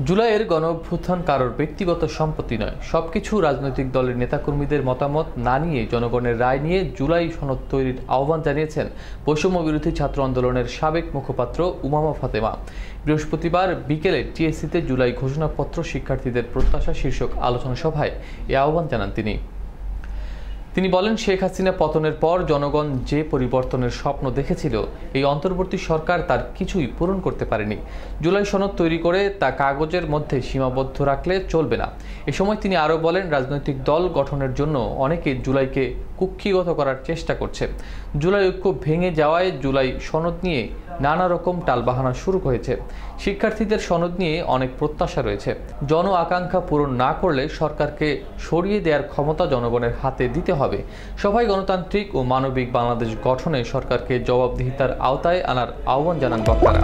জুলাইয়ের গণঅভ্যুত্থান কারোর ব্যক্তিগত সম্পত্তি নয়, সবকিছু রাজনৈতিক দলের নেতাকর্মীদের মতামত না নিয়ে জনগণের রায় নিয়ে জুলাই সনদ তৈরির আহ্বান জানিয়েছেন বৈষম্য বিরোধী ছাত্র আন্দোলনের সাবেক মুখপাত্র উমামা ফাতেমা। বৃহস্পতিবার বিকেলে টিএসসিতে জুলাই ঘোষণাপত্র শিক্ষার্থীদের প্রত্যাশা শীর্ষক আলোচনা সভায় এ আহ্বান জানান তিনি বলেন, শেখ হাসিনা পতনের পর জনগণ যে পরিবর্তনের স্বপ্ন দেখেছিল, এই অন্তর্বর্তী সরকার তার কিছুই পূরণ করতে পারেনি। জুলাই সনদ তৈরি করে তা কাগজের মধ্যে সীমাবদ্ধ রাখলে চলবে না। এ সময় তিনি আরও বলেন, রাজনৈতিক দল গঠনের জন্য অনেকে জুলাইকে কুক্ষিগত করার চেষ্টা করছে। জুলাই ঐক্য ভেঙে যাওয়ায় জুলাই সনদ নিয়ে নানা রকম টালবাহানা শুরু হয়েছে। শিক্ষার্থীদের সনদ নিয়ে অনেক প্রত্যাশা রয়েছে। জন আকাঙ্ক্ষা পূরণ না করলে সরকারকে সরিয়ে দেওয়ার ক্ষমতা জনগণের হাতে দিতে হবে। সবাই গণতান্ত্রিক ও মানবিক বাংলাদেশ গঠনে সরকারকে জবাবদিহিতার আওতায় আনার আহ্বান জানান বক্তারা।